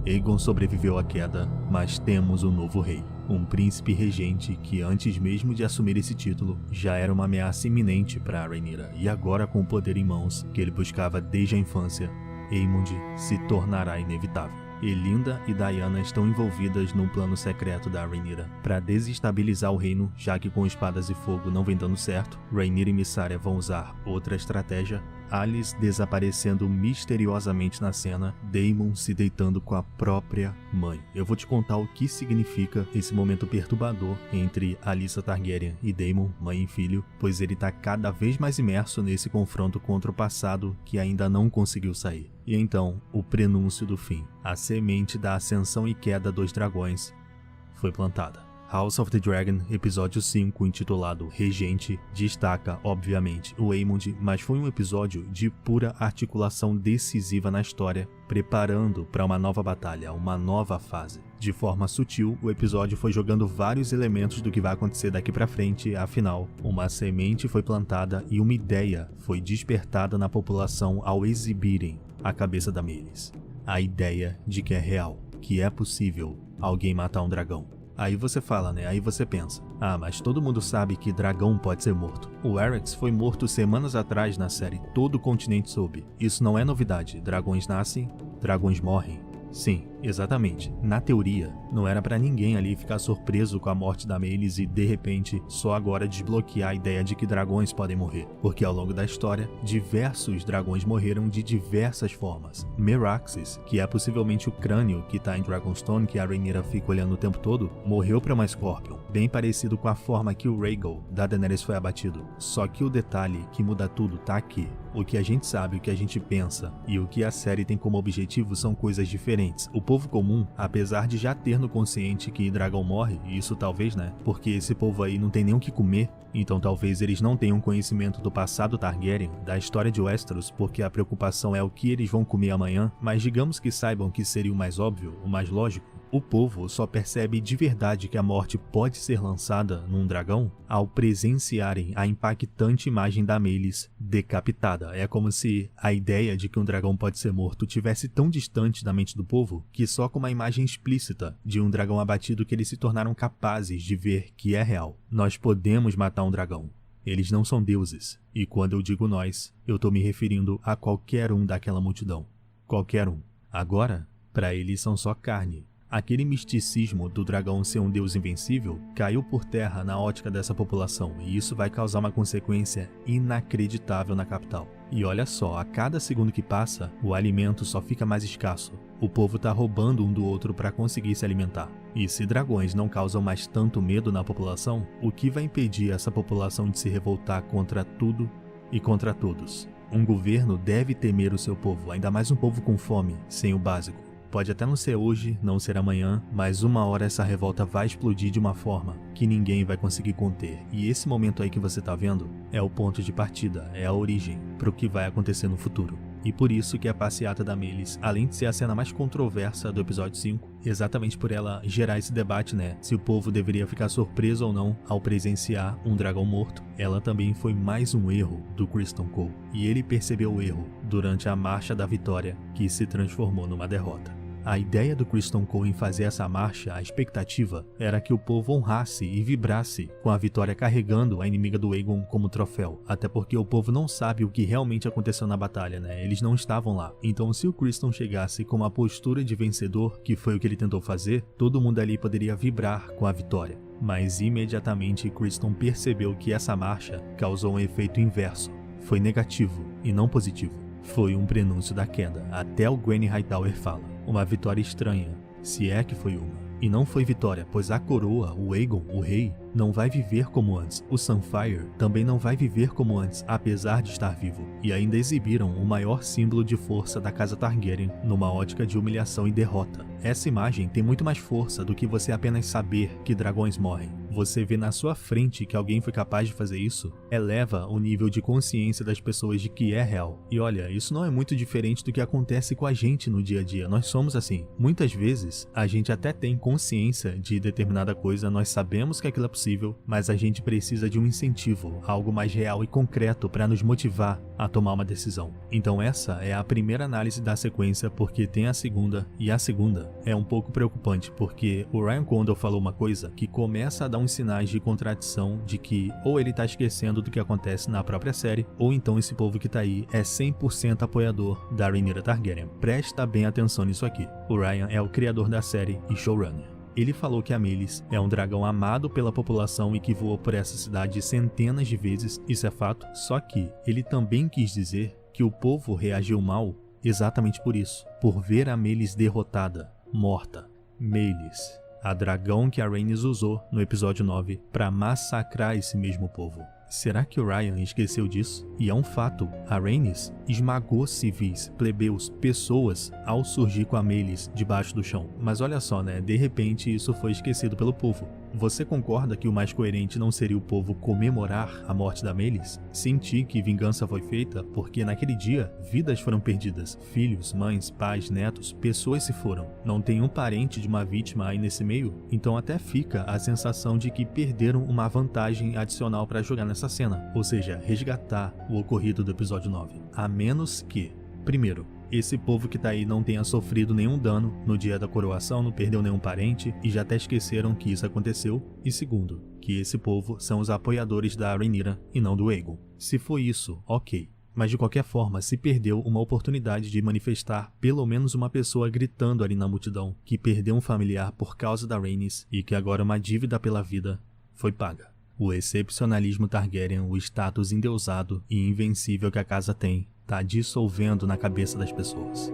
Aegon sobreviveu à queda, mas temos um novo rei. Um príncipe regente que antes mesmo de assumir esse título, já era uma ameaça iminente para Rhaenyra, e agora com o poder em mãos que ele buscava desde a infância, Aemond se tornará inevitável. Elinda e Diana estão envolvidas num plano secreto da Rhaenyra para desestabilizar o reino, já que com espadas e fogo não vem dando certo. Rhaenyra e Mysaria vão usar outra estratégia, Alis desaparecendo misteriosamente na cena, Daemon se deitando com a própria mãe. Eu vou te contar o que significa esse momento perturbador entre Alyssa Targaryen e Daemon, mãe e filho, pois ele está cada vez mais imerso nesse confronto contra o passado que ainda não conseguiu sair. E então, o prenúncio do fim, a semente da ascensão e queda dos dragões, foi plantada. House of the Dragon, episódio 5, intitulado Regente, destaca, obviamente, o Aemond, mas foi um episódio de pura articulação decisiva na história, preparando para uma nova batalha, uma nova fase. De forma sutil, o episódio foi jogando vários elementos do que vai acontecer daqui pra frente, afinal, uma semente foi plantada e uma ideia foi despertada na população ao exibirem a cabeça da Meleys. A ideia de que é real, que é possível alguém matar um dragão. Aí você fala, né? Aí você pensa, mas todo mundo sabe que dragão pode ser morto. O Arrax foi morto semanas atrás na série, todo o continente soube. Isso não é novidade, dragões nascem, dragões morrem. Sim, exatamente. Na teoria, não era pra ninguém ali ficar surpreso com a morte da Meleys e, de repente, só agora desbloquear a ideia de que dragões podem morrer. Porque ao longo da história, diversos dragões morreram de diversas formas. Meraxes, que é possivelmente o crânio que tá em Dragonstone, que a Rhaenyra fica olhando o tempo todo, morreu pra uma Scorpion, bem parecido com a forma que o Rhaegal da Daenerys foi abatido. Só que o detalhe que muda tudo tá aqui. O que a gente sabe, o que a gente pensa e o que a série tem como objetivo são coisas diferentes. O povo comum, apesar de já ter no consciente que dragão morre, e isso talvez, né, porque esse povo aí não tem nem o que comer, então talvez eles não tenham conhecimento do passado Targaryen, da história de Westeros, porque a preocupação é o que eles vão comer amanhã, mas digamos que saibam que seria o mais óbvio, o mais lógico. O povo só percebe de verdade que a morte pode ser lançada num dragão ao presenciarem a impactante imagem da Meleys decapitada. É como se a ideia de que um dragão pode ser morto tivesse tão distante da mente do povo que só com uma imagem explícita de um dragão abatido que eles se tornaram capazes de ver que é real. Nós podemos matar um dragão. Eles não são deuses. E quando eu digo nós, eu tô me referindo a qualquer um daquela multidão. Qualquer um. Agora, para eles são só carne. Aquele misticismo do dragão ser um deus invencível caiu por terra na ótica dessa população, e isso vai causar uma consequência inacreditável na capital. E olha só, a cada segundo que passa, o alimento só fica mais escasso. O povo tá roubando um do outro para conseguir se alimentar. E se dragões não causam mais tanto medo na população, o que vai impedir essa população de se revoltar contra tudo e contra todos? Um governo deve temer o seu povo, ainda mais um povo com fome, sem o básico. Pode até não ser hoje, não ser amanhã, mas uma hora essa revolta vai explodir de uma forma que ninguém vai conseguir conter. E esse momento aí que você tá vendo é o ponto de partida, é a origem para o que vai acontecer no futuro. E por isso que a passeata da Meleys, além de ser a cena mais controversa do episódio 5, exatamente por ela gerar esse debate, né, se o povo deveria ficar surpreso ou não ao presenciar um dragão morto, ela também foi mais um erro do Criston Cole. E ele percebeu o erro durante a marcha da vitória, que se transformou numa derrota. A ideia do Criston Cole em fazer essa marcha, a expectativa, era que o povo honrasse e vibrasse com a vitória carregando a inimiga do Aegon como troféu, até porque o povo não sabe o que realmente aconteceu na batalha, né? Eles não estavam lá. Então se o Criston chegasse com uma postura de vencedor, que foi o que ele tentou fazer, todo mundo ali poderia vibrar com a vitória. Mas imediatamente Criston percebeu que essa marcha causou um efeito inverso. Foi negativo e não positivo. Foi um prenúncio da queda, até o Gwenny Hightower fala. Uma vitória estranha, se é que foi uma. E não foi vitória, pois a coroa, o Aegon, o rei, não vai viver como antes. O Sunfyre também não vai viver como antes, apesar de estar vivo. E ainda exibiram o maior símbolo de força da casa Targaryen numa ótica de humilhação e derrota. Essa imagem tem muito mais força do que você apenas saber que dragões morrem. você vê na sua frente que alguém foi capaz de fazer isso, eleva o nível de consciência das pessoas de que é real. E olha, isso não é muito diferente do que acontece com a gente no dia a dia, nós somos assim. Muitas vezes, a gente até tem consciência de determinada coisa, nós sabemos que aquilo é possível, mas a gente precisa de um incentivo, algo mais real e concreto para nos motivar a tomar uma decisão. Então essa é a primeira análise da sequência, porque tem a segunda, e a segunda é um pouco preocupante, porque o Ryan Condal falou uma coisa que começa a dar uns sinais de contradição de que ou ele tá esquecendo do que acontece na própria série, ou então esse povo que tá aí é 100% apoiador da Rhaenyra Targaryen. Presta bem atenção nisso aqui. O Ryan é o criador da série e showrunner. Ele falou que a Meleys é um dragão amado pela população e que voou por essa cidade centenas de vezes, isso é fato, só que ele também quis dizer que o povo reagiu mal exatamente por isso, por ver a Meleys derrotada, morta. Meleys, a dragão que a Rhaenys usou no episódio 9 para massacrar esse mesmo povo. Será que o Ryan esqueceu disso? E é um fato, a Rhaenys esmagou civis, plebeus, pessoas ao surgir com a Meleys debaixo do chão. Mas olha só, né? De repente isso foi esquecido pelo povo. Você concorda que o mais coerente não seria o povo comemorar a morte da Meleys? Sentir que vingança foi feita porque naquele dia vidas foram perdidas, filhos, mães, pais, netos, pessoas se foram. Não tem um parente de uma vítima aí nesse meio? Então até fica a sensação de que perderam uma vantagem adicional para jogar nessa cena, ou seja, resgatar o ocorrido do episódio 9. A menos que, primeiro, esse povo que tá aí não tenha sofrido nenhum dano no dia da coroação, não perdeu nenhum parente e já até esqueceram que isso aconteceu. E segundo, que esse povo são os apoiadores da Rhaenyra e não do Aegon. Se foi isso, ok. Mas de qualquer forma, se perdeu uma oportunidade de manifestar pelo menos uma pessoa gritando ali na multidão que perdeu um familiar por causa da Rhaenys e que agora uma dívida pela vida foi paga. O excepcionalismo Targaryen, o status endeusado e invencível que a casa tem, tá dissolvendo na cabeça das pessoas.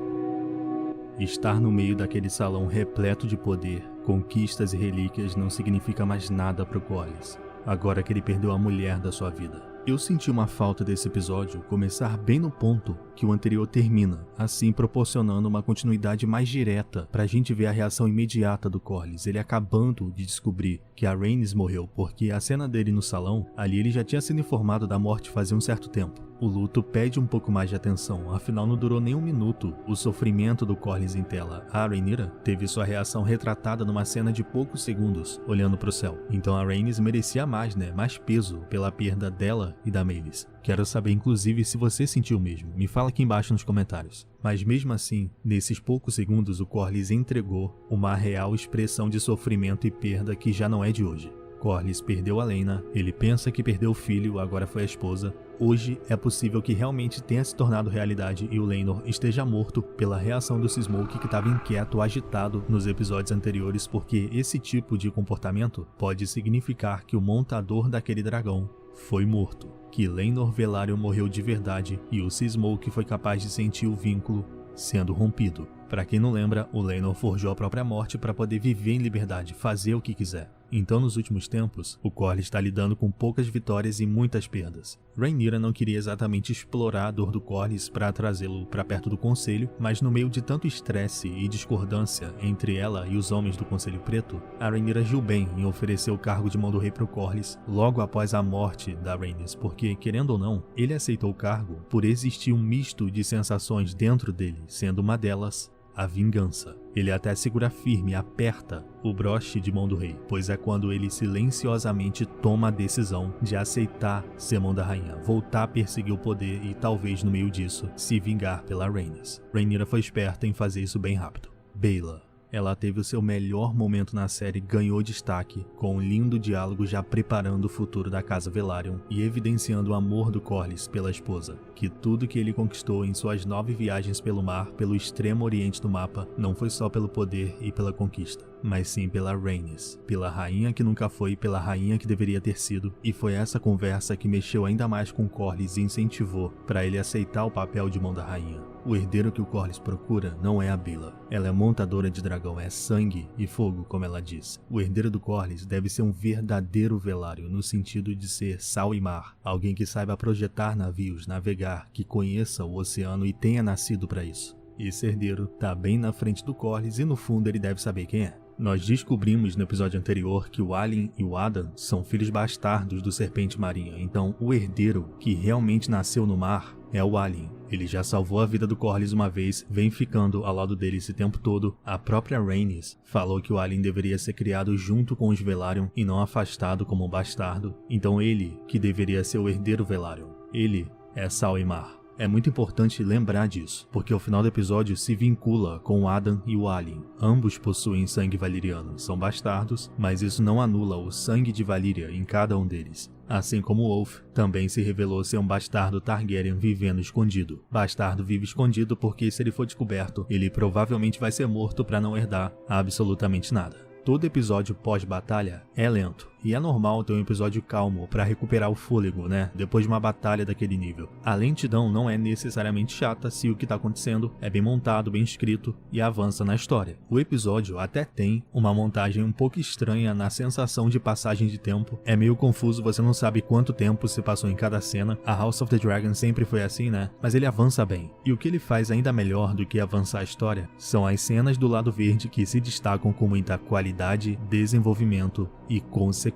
Estar no meio daquele salão repleto de poder, conquistas e relíquias não significa mais nada pro Corlys, agora que ele perdeu a mulher da sua vida. Eu senti uma falta desse episódio começar bem no ponto que o anterior termina, assim proporcionando uma continuidade mais direta pra gente ver a reação imediata do Corlys, ele acabando de descobrir que a Rhaenys morreu, porque a cena dele no salão, ali ele já tinha sido informado da morte fazia um certo tempo. O luto pede um pouco mais de atenção, afinal não durou nem um minuto o sofrimento do Corlys em tela. A Rhaenyra teve sua reação retratada numa cena de poucos segundos, olhando pro céu. Então a Rhaenys merecia mais, mais peso pela perda dela e da Meleys. Quero saber inclusive se você sentiu o mesmo, me fala aqui embaixo nos comentários. Mas mesmo assim, nesses poucos segundos o Corlys entregou uma real expressão de sofrimento e perda que já não é de hoje. Corlys perdeu a Laena, ele pensa que perdeu o filho, agora foi a esposa. Hoje é possível que realmente tenha se tornado realidade e o Laenor esteja morto pela reação do Smoke que estava inquieto, agitado nos episódios anteriores, porque esse tipo de comportamento pode significar que o montador daquele dragão foi morto, que Laenor Velaryon morreu de verdade e o Smoke foi capaz de sentir o vínculo sendo rompido. Para quem não lembra, o Laenor forjou a própria morte para poder viver em liberdade, fazer o que quiser. Então, nos últimos tempos, o Corlys está lidando com poucas vitórias e muitas perdas. Rhaenyra não queria exatamente explorar a dor do Corlys para trazê-lo para perto do Conselho, mas no meio de tanto estresse e discordância entre ela e os homens do Conselho Preto, a Rhaenyra agiu bem em oferecer o cargo de mão do rei para o Corlys logo após a morte da Rhaenys, porque, querendo ou não, ele aceitou o cargo por existir um misto de sensações dentro dele, sendo uma delas a vingança. Ele até segura firme e aperta o broche de mão do rei, pois é quando ele silenciosamente toma a decisão de aceitar ser mão da rainha, voltar a perseguir o poder e talvez no meio disso se vingar pela Rhaenys. Rhaenyra foi esperta em fazer isso bem rápido. Baela. Ela teve o seu melhor momento na série, ganhou destaque, com um lindo diálogo já preparando o futuro da casa Velaryon e evidenciando o amor do Corlys pela esposa, que tudo que ele conquistou em suas 9 viagens pelo mar, pelo extremo oriente do mapa, não foi só pelo poder e pela conquista, mas sim pela Rhaenys, pela rainha que nunca foi, pela rainha que deveria ter sido, e foi essa conversa que mexeu ainda mais com Corlys e incentivou para ele aceitar o papel de mão da rainha. O herdeiro que o Corlys procura não é a Baela. Ela é montadora de dragão, é sangue e fogo, como ela diz. O herdeiro do Corlys deve ser um verdadeiro Velaryon, no sentido de ser sal e mar. Alguém que saiba projetar navios, navegar, que conheça o oceano e tenha nascido para isso. Esse herdeiro tá bem na frente do Corlys e no fundo ele deve saber quem é. Nós descobrimos no episódio anterior que o Alien e o Adam são filhos bastardos do Serpente Marinha, então o herdeiro que realmente nasceu no mar é o Alien. Ele já salvou a vida do Corlys uma vez, vem ficando ao lado dele esse tempo todo. A própria Rhaenys falou que o Alien deveria ser criado junto com os Velaryon e não afastado como um bastardo. Então ele que deveria ser o herdeiro Velaryon. Ele é Sal e Mar. É muito importante lembrar disso, porque o final do episódio se vincula com o Adam e o Alien. Ambos possuem sangue valeriano, são bastardos, mas isso não anula o sangue de Valyria em cada um deles. Assim como o Wolf também se revelou ser um bastardo Targaryen vivendo escondido. Bastardo vive escondido porque se ele for descoberto, ele provavelmente vai ser morto para não herdar absolutamente nada. Todo episódio pós-batalha é lento, e é normal ter um episódio calmo para recuperar o fôlego, né? Depois de uma batalha daquele nível. A lentidão não é necessariamente chata se o que tá acontecendo é bem montado, bem escrito e avança na história. O episódio até tem uma montagem um pouco estranha na sensação de passagem de tempo. É meio confuso, você não sabe quanto tempo se passou em cada cena. A House of the Dragon sempre foi assim, né? Mas ele avança bem. E o que ele faz ainda melhor do que avançar a história são as cenas do lado verde que se destacam com muita qualidade, desenvolvimento e consequência.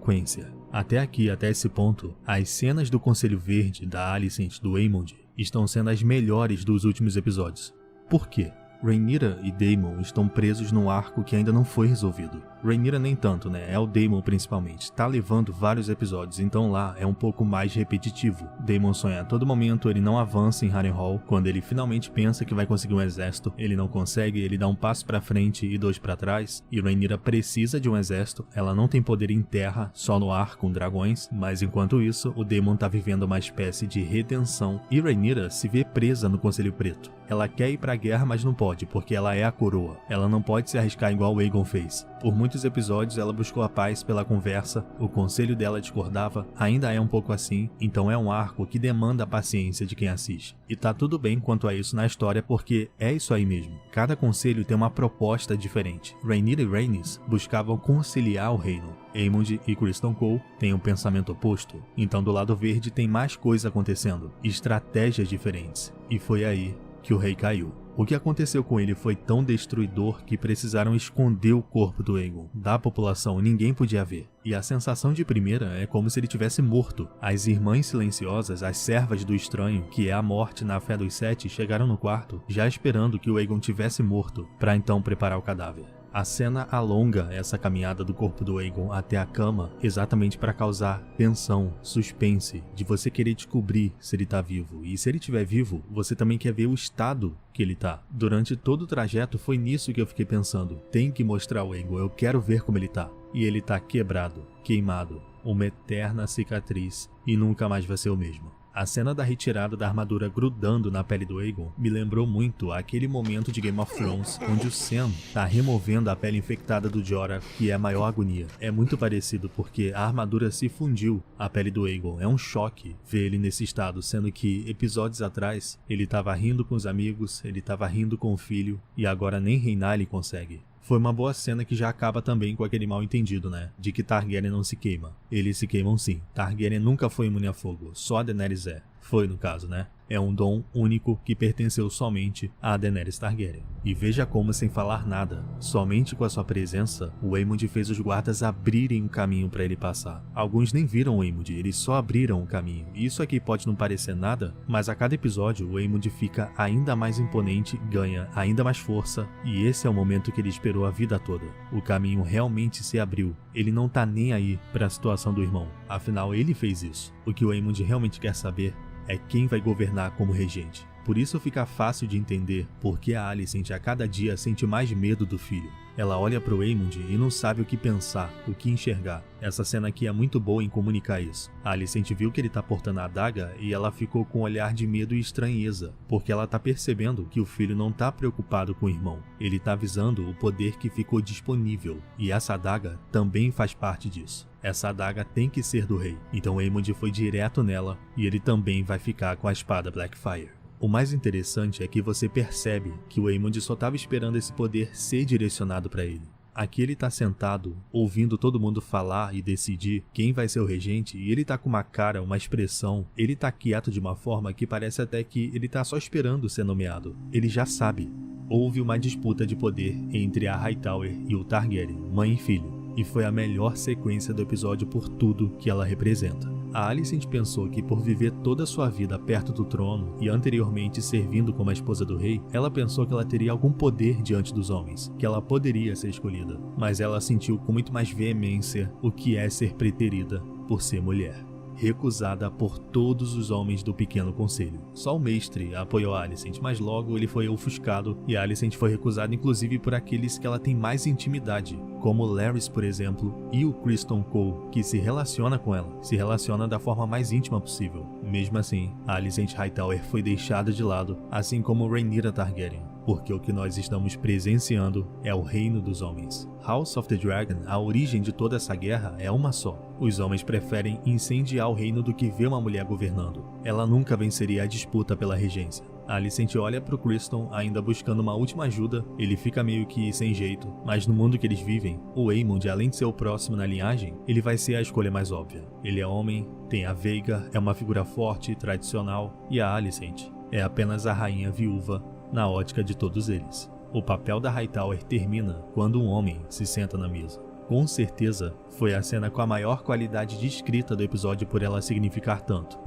Até aqui, até esse ponto, as cenas do Conselho Verde, da Alicent, do Aemond, estão sendo as melhores dos últimos episódios. Por quê? Rhaenyra e Daemon estão presos num arco que ainda não foi resolvido. Rhaenyra nem tanto, né? É o Daemon principalmente. Tá levando vários episódios, então lá é um pouco mais repetitivo. Daemon sonha a todo momento, ele não avança em Harrenhal. Quando ele finalmente pensa que vai conseguir um exército, ele não consegue, ele dá um passo pra frente e dois pra trás. E Rhaenyra precisa de um exército. Ela não tem poder em terra, só no ar com dragões. Mas enquanto isso, o Daemon tá vivendo uma espécie de redenção. E Rhaenyra se vê presa no Conselho Preto. Ela quer ir pra guerra, mas não pode, porque ela é a coroa. Ela não pode se arriscar igual o Aegon fez. Por muitos episódios ela buscou a paz pela conversa, o conselho dela discordava, ainda é um pouco assim, então é um arco que demanda a paciência de quem assiste. E tá tudo bem quanto a isso na história, porque é isso aí mesmo. Cada conselho tem uma proposta diferente. Rhaenyra e Rhaenys buscavam conciliar o reino. Aemond e Criston Cole têm um pensamento oposto, então do lado verde tem mais coisa acontecendo, estratégias diferentes. E foi aí que o rei caiu. O que aconteceu com ele foi tão destruidor que precisaram esconder o corpo do Aegon da população, ninguém podia ver. E a sensação de primeira é como se ele tivesse morto. As irmãs silenciosas, as servas do estranho, que é a morte na fé dos sete, chegaram no quarto, já esperando que o Aegon tivesse morto, para então preparar o cadáver. A cena alonga essa caminhada do corpo do Aegon até a cama exatamente para causar tensão, suspense, de você querer descobrir se ele tá vivo. E se ele estiver vivo, você também quer ver o estado que ele tá. Durante todo o trajeto foi nisso que eu fiquei pensando. Tem que mostrar o Aegon, eu quero ver como ele tá. E ele tá quebrado, queimado, uma eterna cicatriz e nunca mais vai ser o mesmo. A cena da retirada da armadura grudando na pele do Aegon me lembrou muito aquele momento de Game of Thrones onde o Sam tá removendo a pele infectada do Jorah, que é a maior agonia. É muito parecido porque a armadura se fundiu à pele do Aegon. É um choque ver ele nesse estado, sendo que episódios atrás ele tava rindo com os amigos, ele tava rindo com o filho e agora nem reinar ele consegue. Foi uma boa cena que já acaba também com aquele mal entendido, né? De que Targaryen não se queima. Eles se queimam sim. Targaryen nunca foi imune a fogo, só a Daenerys é. Foi no caso, né? É um dom único que pertenceu somente a Daenerys Targaryen. E veja como, sem falar nada, somente com a sua presença, o Aemond fez os guardas abrirem um caminho para ele passar. Alguns nem viram o Aemond, eles só abriram o caminho. E isso aqui pode não parecer nada, mas a cada episódio o Aemond fica ainda mais imponente, ganha ainda mais força, e esse é o momento que ele esperou a vida toda. O caminho realmente se abriu. Ele não tá nem aí para a situação do irmão. Afinal, ele fez isso. O que o Aemond realmente quer saber é quem vai governar como regente. Por isso fica fácil de entender por que a Alicent a cada dia sente mais medo do filho. Ela olha pro Aemond e não sabe o que pensar, o que enxergar. Essa cena aqui é muito boa em comunicar isso. A Alicent viu que ele tá portando a adaga e ela ficou com um olhar de medo e estranheza, porque ela tá percebendo que o filho não tá preocupado com o irmão. Ele tá visando o poder que ficou disponível, e essa adaga também faz parte disso. Essa adaga tem que ser do rei, então Aemond foi direto nela e ele também vai ficar com a espada Blackfyre. O mais interessante é que você percebe que o Aemond só estava esperando esse poder ser direcionado para ele. Aqui ele tá sentado, ouvindo todo mundo falar e decidir quem vai ser o regente, e ele tá com uma cara, uma expressão, ele tá quieto de uma forma que parece até que ele tá só esperando ser nomeado. Ele já sabe. houve uma disputa de poder entre a Hightower e o Targaryen, mãe e filho, e foi a melhor sequência do episódio por tudo que ela representa. A Alicent pensou que por viver toda a sua vida perto do trono e anteriormente servindo como a esposa do rei, ela pensou que ela teria algum poder diante dos homens, que ela poderia ser escolhida, mas ela sentiu com muito mais veemência o que é ser preterida por ser mulher. Recusada por todos os homens do pequeno conselho. Só o mestre apoiou a Alicent, mas logo ele foi ofuscado e a Alicent foi recusada inclusive por aqueles que ela tem mais intimidade, como Larys, por exemplo, e o Criston Cole, que se relaciona com ela, se relaciona da forma mais íntima possível. Mesmo assim, a Alicent Hightower foi deixada de lado, assim como Rhaenyra Targaryen, porque o que nós estamos presenciando é o reino dos homens. House of the Dragon, a origem de toda essa guerra é uma só. Os homens preferem incendiar o reino do que ver uma mulher governando. Ela nunca venceria a disputa pela regência. A Alicent olha pro Criston ainda buscando uma última ajuda, ele fica meio que sem jeito, mas no mundo que eles vivem, o Aemond, além de ser o próximo na linhagem, ele vai ser a escolha mais óbvia. Ele é homem, tem a Veiga, é uma figura forte, tradicional, e a Alicent é apenas a rainha viúva na ótica de todos eles. O papel da Hightower termina quando um homem se senta na mesa. Com certeza, foi a cena com a maior qualidade de escrita do episódio por ela significar tanto.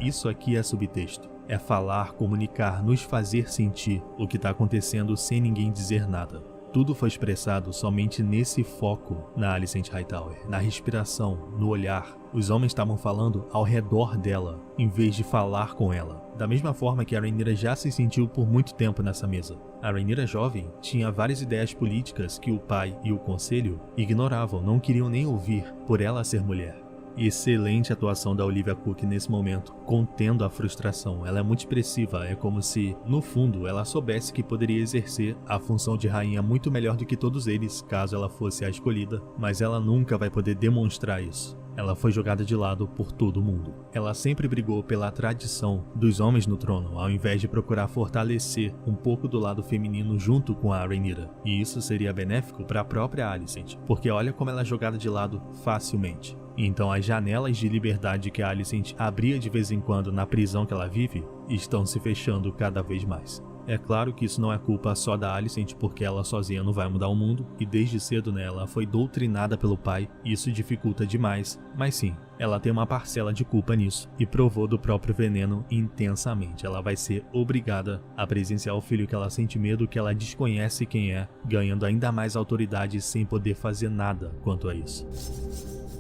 Isso aqui é subtexto. É falar, comunicar, nos fazer sentir o que está acontecendo sem ninguém dizer nada. Tudo foi expressado somente nesse foco na Alicent Hightower, na respiração, no olhar. Os homens estavam falando ao redor dela, em vez de falar com ela. Da mesma forma que a Rhaenyra já se sentiu por muito tempo nessa mesa. A Rhaenyra jovem tinha várias ideias políticas que o pai e o conselho ignoravam, não queriam nem ouvir, por ela ser mulher. Excelente atuação da Olivia Cooke nesse momento, contendo a frustração. Ela é muito expressiva, é como se, no fundo, ela soubesse que poderia exercer a função de rainha muito melhor do que todos eles, caso ela fosse a escolhida, mas ela nunca vai poder demonstrar isso. Ela foi jogada de lado por todo mundo. Ela sempre brigou pela tradição dos homens no trono, ao invés de procurar fortalecer um pouco do lado feminino junto com a Rhaenyra. E isso seria benéfico para a própria Alicent, porque olha como ela é jogada de lado facilmente. Então as janelas de liberdade que a Alicent abria de vez em quando na prisão que ela vive, estão se fechando cada vez mais. É claro que isso não é culpa só da Alicent, porque ela sozinha não vai mudar o mundo, e desde cedo ela foi doutrinada pelo pai, e isso dificulta demais, mas sim, ela tem uma parcela de culpa nisso, e provou do próprio veneno intensamente. Ela vai ser obrigada a presenciar o filho que ela sente medo, que ela desconhece quem é, ganhando ainda mais autoridade sem poder fazer nada quanto a isso.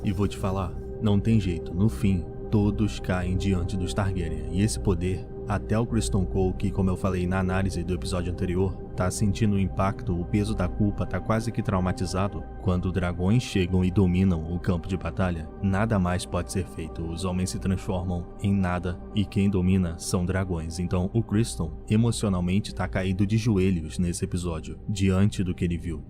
E vou te falar, não tem jeito, no fim, todos caem diante dos Targaryen, e esse poder, até o Criston Cole, que como eu falei na análise do episódio anterior, tá sentindo o impacto, o peso da culpa, tá quase que traumatizado. Quando dragões chegam e dominam o campo de batalha, nada mais pode ser feito, os homens se transformam em nada, e quem domina são dragões. Então o Criston emocionalmente tá caído de joelhos nesse episódio, diante do que ele viu.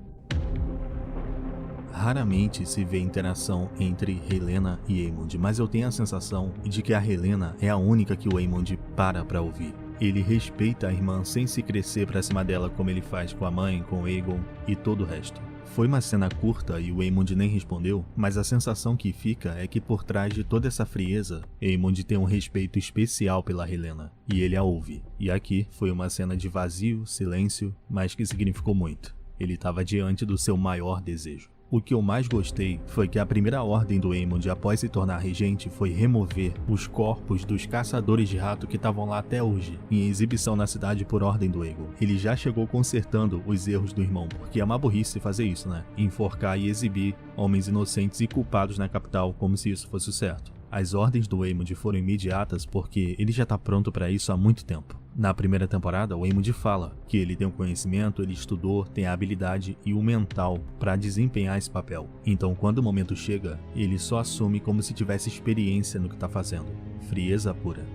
Raramente se vê interação entre Helaena e Aemond, mas eu tenho a sensação de que a Helaena é a única que o Aemond para ouvir. Ele respeita a irmã sem se crescer pra cima dela como ele faz com a mãe, com o Aegon e todo o resto. Foi uma cena curta e o Aemond nem respondeu, mas a sensação que fica é que por trás de toda essa frieza, Aemond tem um respeito especial pela Helaena, e ele a ouve. E aqui foi uma cena de vazio, silêncio, mas que significou muito. Ele estava diante do seu maior desejo. O que eu mais gostei foi que a primeira ordem do Aemond após se tornar regente foi remover os corpos dos caçadores de rato que estavam lá até hoje, em exibição na cidade por ordem do Aegon. Ele já chegou consertando os erros do irmão, porque é uma burrice fazer isso, né? Enforcar e exibir homens inocentes e culpados na capital como se isso fosse o certo. As ordens do Aemond foram imediatas porque ele já está pronto para isso há muito tempo. Na primeira temporada, o Aemond fala que ele tem o conhecimento, ele estudou, tem a habilidade e o mental para desempenhar esse papel. Então, quando o momento chega, ele só assume como se tivesse experiência no que está fazendo. Frieza pura.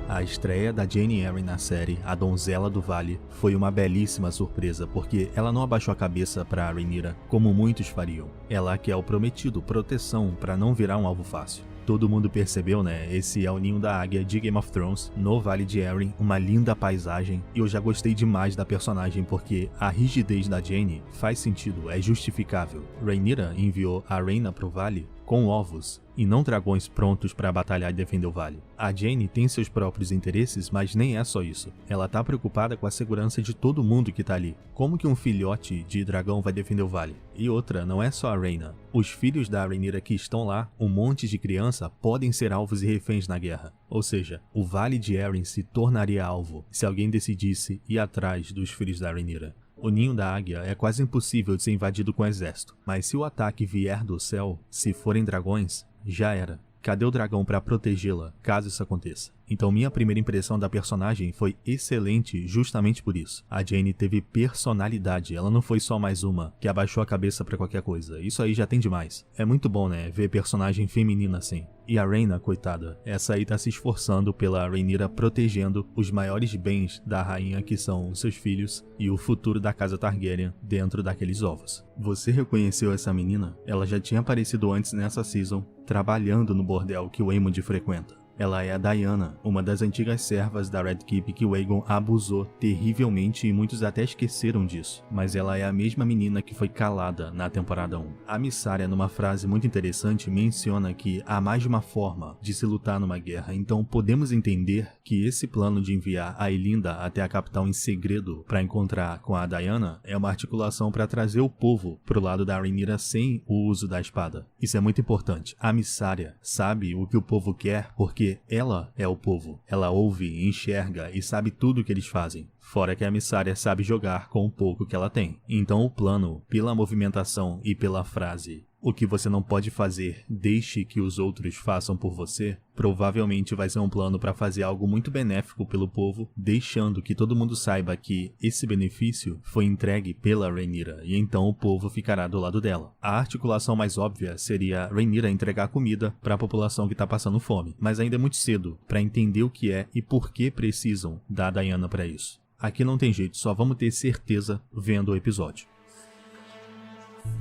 A estreia da Jaime Arryn na série A Donzela do Vale foi uma belíssima surpresa, porque ela não abaixou a cabeça para Rhaenyra, como muitos fariam. Ela quer o prometido, proteção, para não virar um alvo fácil. Todo mundo percebeu, né? Esse é o ninho da águia de Game of Thrones, no Vale de Arryn, uma linda paisagem, e eu já gostei demais da personagem porque a rigidez da Jaime faz sentido, é justificável. Rhaenyra enviou a Rhaena pro Vale com ovos, e não dragões prontos para batalhar e defender o vale. A Jane tem seus próprios interesses, mas nem é só isso. Ela tá preocupada com a segurança de todo mundo que tá ali. Como que um filhote de dragão vai defender o vale? E outra, não é só a Rhaena. Os filhos da Rhaenyra que estão lá, um monte de criança, podem ser alvos e reféns na guerra. Ou seja, o Vale de Arryn se tornaria alvo se alguém decidisse ir atrás dos filhos da Rhaenyra. O ninho da águia é quase impossível de ser invadido com exército, mas se o ataque vier do céu, se forem dragões, já era. Cadê o dragão para protegê-la, caso isso aconteça? Então minha primeira impressão da personagem foi excelente justamente por isso. A Jane teve personalidade, ela não foi só mais uma que abaixou a cabeça pra qualquer coisa. Isso aí já tem demais. É muito bom, né, ver personagem feminina assim. E a Rhaena, coitada, essa aí tá se esforçando pela Rhaenyra, protegendo os maiores bens da rainha, que são os seus filhos e o futuro da casa Targaryen dentro daqueles ovos. Você reconheceu essa menina? Ela já tinha aparecido antes nessa season, trabalhando no bordel que o Aemond frequenta. Ela é a Diana, uma das antigas servas da Red Keep que o Aegon abusou terrivelmente e muitos até esqueceram disso. Mas ela é a mesma menina que foi calada na temporada 1. A Mysaria, numa frase muito interessante, menciona que há mais de uma forma de se lutar numa guerra, então podemos entender que esse plano de enviar a Elinda até a capital em segredo para encontrar com a Diana é uma articulação para trazer o povo pro lado da Rhaenyra sem o uso da espada. Isso é muito importante. A Mysaria sabe o que o povo quer porque ela é o povo. Ela ouve, enxerga e sabe tudo o que eles fazem. Fora que a Mysaria sabe jogar com o pouco que ela tem. Então o plano, pela movimentação e pela frase "o que você não pode fazer, deixe que os outros façam por você", provavelmente vai ser um plano para fazer algo muito benéfico pelo povo, deixando que todo mundo saiba que esse benefício foi entregue pela Rhaenyra, e então o povo ficará do lado dela. A articulação mais óbvia seria a Rhaenyra entregar comida para a população que está passando fome, mas ainda é muito cedo para entender o que é e por que precisam da Diana para isso. Aqui não tem jeito, só vamos ter certeza vendo o episódio.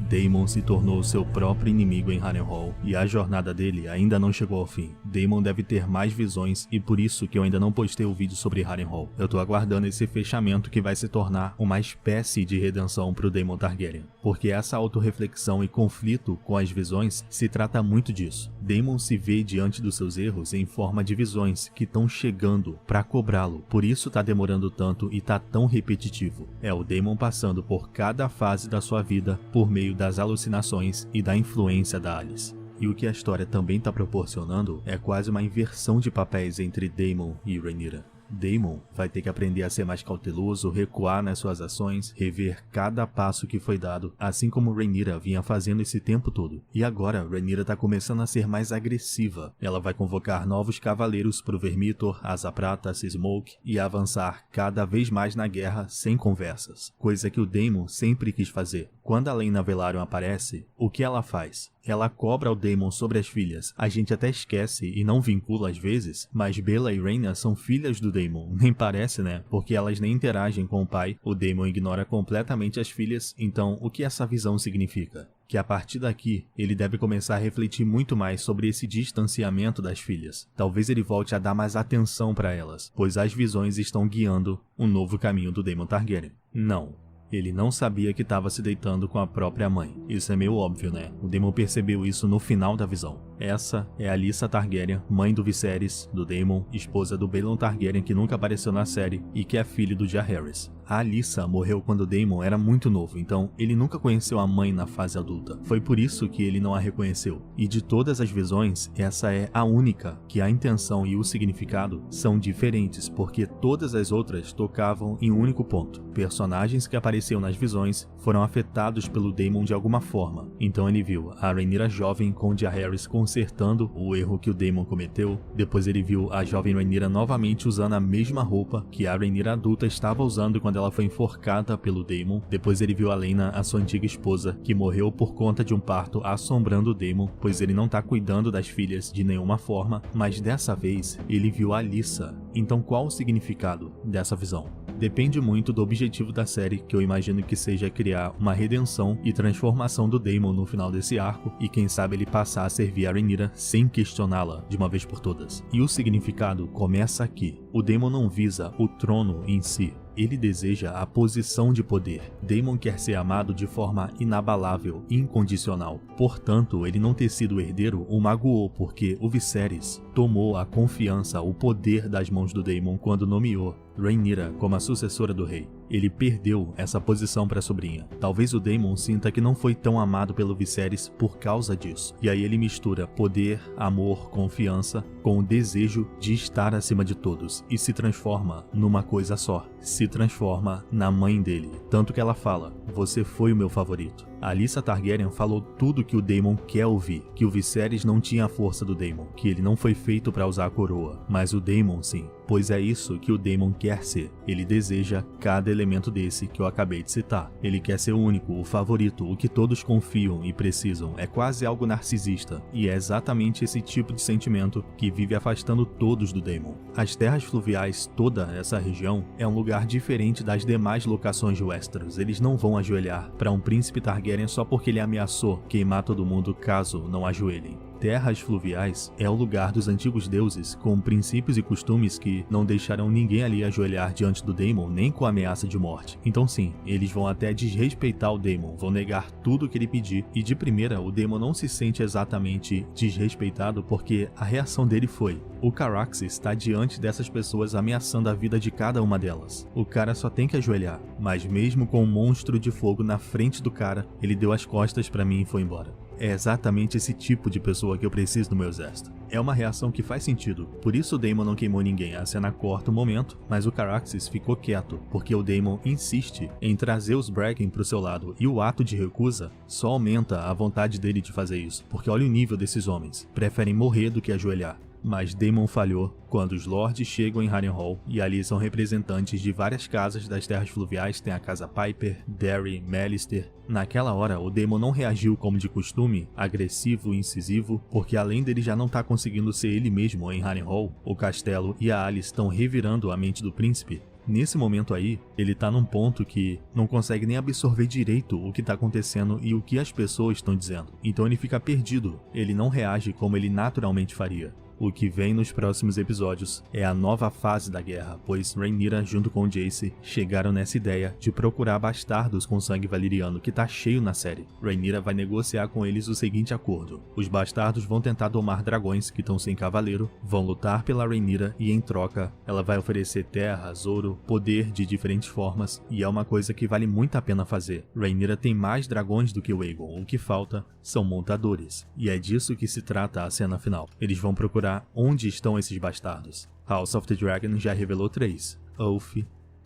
Daemon se tornou seu próprio inimigo em Harrenhal e a jornada dele ainda não chegou ao fim. Daemon deve ter mais visões e por isso que eu ainda não postei o vídeo sobre Harrenhal. Eu tô aguardando esse fechamento que vai se tornar uma espécie de redenção pro Daemon Targaryen, porque essa autorreflexão e conflito com as visões se trata muito disso. Daemon se vê diante dos seus erros em forma de visões que estão chegando pra cobrá-lo, por isso tá demorando tanto e tá tão repetitivo. É o Daemon passando por cada fase da sua vida por meio das alucinações e da influência da Alis. E o que a história também está proporcionando é quase uma inversão de papéis entre Daemon e Rhaenyra. Daemon vai ter que aprender a ser mais cauteloso, recuar nas suas ações, rever cada passo que foi dado, assim como Rhaenyra vinha fazendo esse tempo todo. E agora, Rhaenyra está começando a ser mais agressiva. Ela vai convocar novos cavaleiros pro Vermithor, Asa Prata, Smoke e avançar cada vez mais na guerra sem conversas. Coisa que o Daemon sempre quis fazer. Quando a Laena Velaryon aparece, o que ela faz? Ela cobra o Daemon sobre as filhas. A gente até esquece e não vincula às vezes, mas Bella e Rhaena são filhas do Daemon. Nem parece, né? Porque elas nem interagem com o pai. O Daemon ignora completamente as filhas. Então, o que essa visão significa? Que a partir daqui, ele deve começar a refletir muito mais sobre esse distanciamento das filhas. Talvez ele volte a dar mais atenção para elas, pois as visões estão guiando um novo caminho do Daemon Targaryen. Não. Ele não sabia que estava se deitando com a própria mãe. Isso é meio óbvio, né? O Daemon percebeu isso no final da visão. Essa é a Alyssa Targaryen, mãe do Viserys, do Daemon, esposa do Balon Targaryen que nunca apareceu na série e que é filho do Jaehaerys. A Alyssa morreu quando Daemon era muito novo, então ele nunca conheceu a mãe na fase adulta. Foi por isso que ele não a reconheceu. E de todas as visões, essa é a única que a intenção e o significado são diferentes, porque todas as outras tocavam em um único ponto. Personagens que apareciam nas visões foram afetados pelo Daemon de alguma forma. Então ele viu a Rhaenyra jovem com Jaehaerys consertando o erro que o Daemon cometeu. Depois ele viu a jovem Rhaenyra novamente usando a mesma roupa que a Rhaenyra adulta estava usando quando ela foi enforcada pelo Daemon. Depois ele viu a Laena, a sua antiga esposa, que morreu por conta de um parto, assombrando o Daemon, pois ele não tá cuidando das filhas de nenhuma forma, mas dessa vez ele viu a Alyssa. Então qual o significado dessa visão? Depende muito do objetivo da série, que eu imagino que seja criar uma redenção e transformação do Daemon no final desse arco, e quem sabe ele passar a servir a Rhaenyra sem questioná-la de uma vez por todas. E o significado começa aqui. O Daemon não visa o trono em si. ele deseja a posição de poder. Daemon quer ser amado de forma inabalável, incondicional. Portanto, ele não ter sido herdeiro o magoou porque o Viserys tomou a confiança, o poder das mãos do Daemon quando nomeou Rhaenyra como a sucessora do rei. Ele perdeu essa posição para a sobrinha. Talvez o Daemon sinta que não foi tão amado pelo Viserys por causa disso. E aí ele mistura poder, amor, confiança com o desejo de estar acima de todos e se transforma numa coisa só. Se transforma na mãe dele. Tanto que ela fala: "Você foi o meu favorito." A Alyssa Targaryen falou tudo que o Daemon quer ouvir, que o Viserys não tinha a força do Daemon, que ele não foi feito para usar a coroa, mas o Daemon sim, pois é isso que o Daemon quer ser. Ele deseja cada elemento desse que eu acabei de citar. Ele quer ser o único, o favorito, o que todos confiam e precisam. É quase algo narcisista, e é exatamente esse tipo de sentimento que vive afastando todos do Daemon. As terras fluviais, toda essa região, é um lugar diferente das demais locações de Westeros. Eles não vão ajoelhar para um príncipe Targaryen só porque ele ameaçou queimar todo mundo caso não ajoelhem. Terras fluviais é o lugar dos antigos deuses, com princípios e costumes que não deixarão ninguém ali ajoelhar diante do Daemon, nem com ameaça de morte. Então sim, eles vão até desrespeitar o Daemon, vão negar tudo que ele pedir, e de primeira o Daemon não se sente exatamente desrespeitado porque a reação dele foi: o Caraxes está diante dessas pessoas ameaçando a vida de cada uma delas. O cara só tem que ajoelhar, mas mesmo com um monstro de fogo na frente do cara, ele deu as costas pra mim e foi embora. É exatamente esse tipo de pessoa que eu preciso no meu exército. É uma reação que faz sentido, por isso o Daemon não queimou ninguém. A cena corta o momento, mas o Caraxes ficou quieto, porque o Daemon insiste em trazer os Bracken pro seu lado, e o ato de recusa só aumenta a vontade dele de fazer isso, porque olha o nível desses homens, preferem morrer do que ajoelhar. Mas Daemon falhou quando os lords chegam em Harrenhal, e ali são representantes de várias casas das terras fluviais. Tem a casa Piper, Darry, Melister. Naquela hora, o Daemon não reagiu como de costume, agressivo e incisivo, porque além dele já não estar conseguindo ser ele mesmo em Harrenhal, o castelo e a Alis estão revirando a mente do príncipe. Nesse momento aí, ele tá num ponto que não consegue nem absorver direito o que tá acontecendo e o que as pessoas estão dizendo. Então ele fica perdido, ele não reage como ele naturalmente faria. O que vem nos próximos episódios é a nova fase da guerra, pois Rhaenyra junto com Jace chegaram nessa ideia de procurar bastardos com sangue valeriano que tá cheio na série. Rhaenyra vai negociar com eles o seguinte acordo: os bastardos vão tentar domar dragões que estão sem cavaleiro, vão lutar pela Rhaenyra e em troca ela vai oferecer terras, ouro, poder de diferentes formas, e é uma coisa que vale muito a pena fazer. Rhaenyra tem mais dragões do que o Aegon, o que falta são montadores, e é disso que se trata a cena final. Eles vão procurar onde estão esses bastardos. House of the Dragon já revelou 3: Ulf,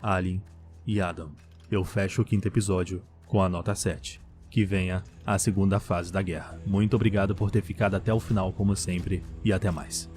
Alyn e Adam. Eu fecho o 5º episódio com a nota 7. Que venha a segunda fase da guerra. Muito obrigado por ter ficado até o final como sempre, e até mais.